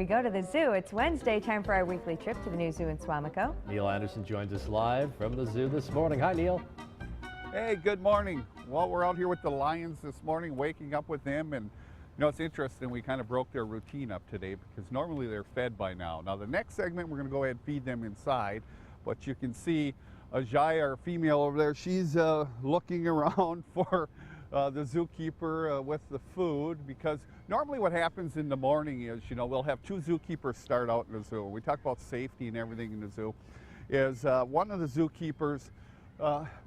we go to the zoo. It's Wednesday, time for our weekly trip to the new zoo in Suamico. Neil Anderson joins us live from the zoo this morning. Hi, Neil. Hey, good morning. Well, we're out here with the lions this morning, waking up with them, and you know, it's interesting, we kind of broke their routine up today because normally they're fed by now. Now, the next segment, we're going to go ahead and feed them inside, but you can see Ajay, our female over there, she's looking around for the zookeeper with the food, because normally what happens in the morning is, you know, we'll have two zookeepers start out in the zoo. We talk about safety and everything in the zoo. Is one of the zookeepers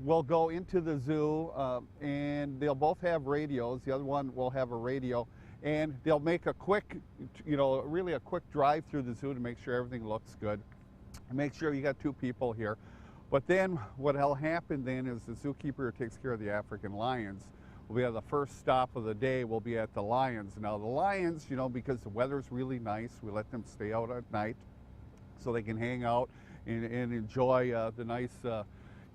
will go into the zoo and they'll both have radios. The other one will have a radio, and they'll make a quick, you know, really a quick drive through the zoo to make sure everything looks good. Make sure you got two people here. But then what'll happen then is the zookeeper who takes care of the African lions will be at the first stop of the day, will be at the lions. Now the lions, you know, because the weather's really nice, we let them stay out at night so they can hang out and enjoy the nice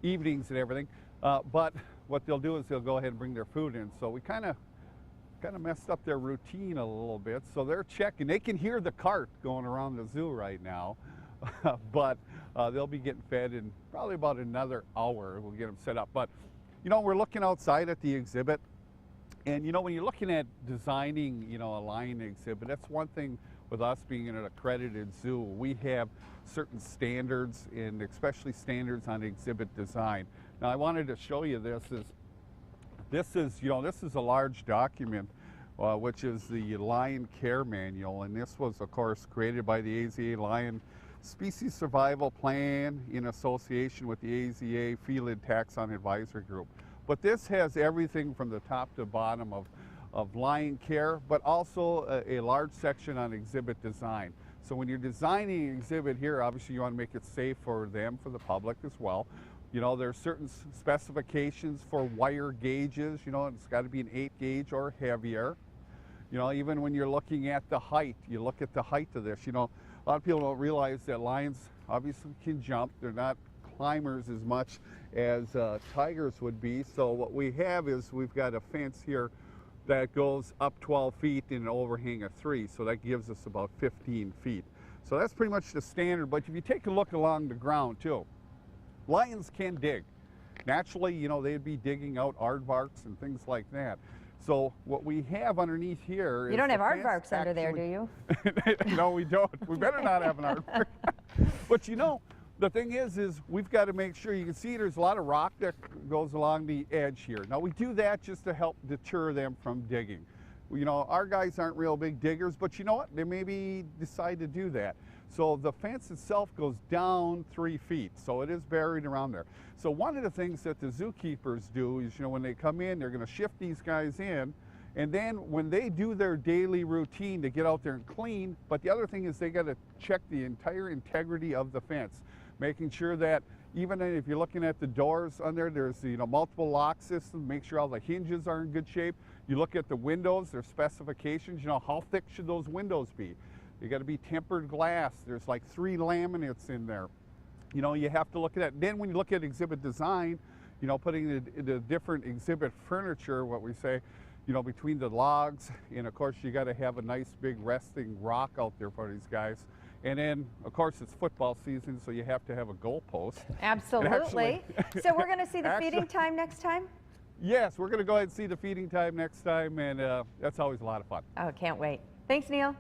evenings and everything. But what they'll do is they'll go ahead and bring their food in. So we kind of messed up their routine a little bit. So they're checking. They can hear the cart going around the zoo right now. But they'll be getting fed in probably about another hour. We'll get them set up. But, you know, we're looking outside at the exhibit. And, you know, when you're looking at designing, you know, a lion exhibit, that's one thing with us being an accredited zoo. We have certain standards, and especially standards on exhibit design. Now, I wanted to show you this is a large document, which is the Lion Care Manual. And this was, of course, created by the AZA Lion Species Survival Plan in association with the AZA Feline Taxon Advisory Group. But this has everything from the top to bottom of lion care, but also a large section on exhibit design. So when you're designing an exhibit here, obviously you want to make it safe for them, for the public as well. You know, there's certain specifications for wire gauges. You know, it's got to be an 8 gauge or heavier. You know, even when you're looking at the height, you look at the height of this. You know, a lot of people don't realize that lions obviously can jump. They're not climbers as much as tigers would be. So what we have is we've got a fence here that goes up 12 feet in an overhang of 3. So that gives us about 15 feet. So that's pretty much the standard. But if you take a look along the ground too, lions can dig. Naturally, you know, they'd be digging out aardvarks and things like that. So what we have underneath here is... You don't have aardvarks under there, do you? No, we don't. We better not have an aardvark. But you know, the thing is we've got to make sure, you can see there's a lot of rock that goes along the edge here. Now we do that just to help deter them from digging. You know, our guys aren't real big diggers, but you know what? They maybe decide to do that. So the fence itself goes down 3 feet, so it is buried around there. So one of the things that the zookeepers do is, you know, when they come in, they're going to shift these guys in, and then when they do their daily routine to get out there and clean, but the other thing is they got to check the entire integrity of the fence, making sure that even if you're looking at the doors on there, there's, you know, multiple lock systems, make sure all the hinges are in good shape. You look at the windows, their specifications, you know, how thick should those windows be? You got to be tempered glass. There's like 3 laminates in there. You know, you have to look at that. Then when you look at exhibit design, you know, putting the different exhibit furniture, what we say, you know, between the logs, and of course you got to have a nice big resting rock out there for these guys. And then, of course, it's football season, so you have to have a goalpost. Absolutely. So we're going to see the feeding time next time? Yes, we're going to go ahead and see the feeding time next time, and that's always a lot of fun. Oh, can't wait. Thanks, Neil.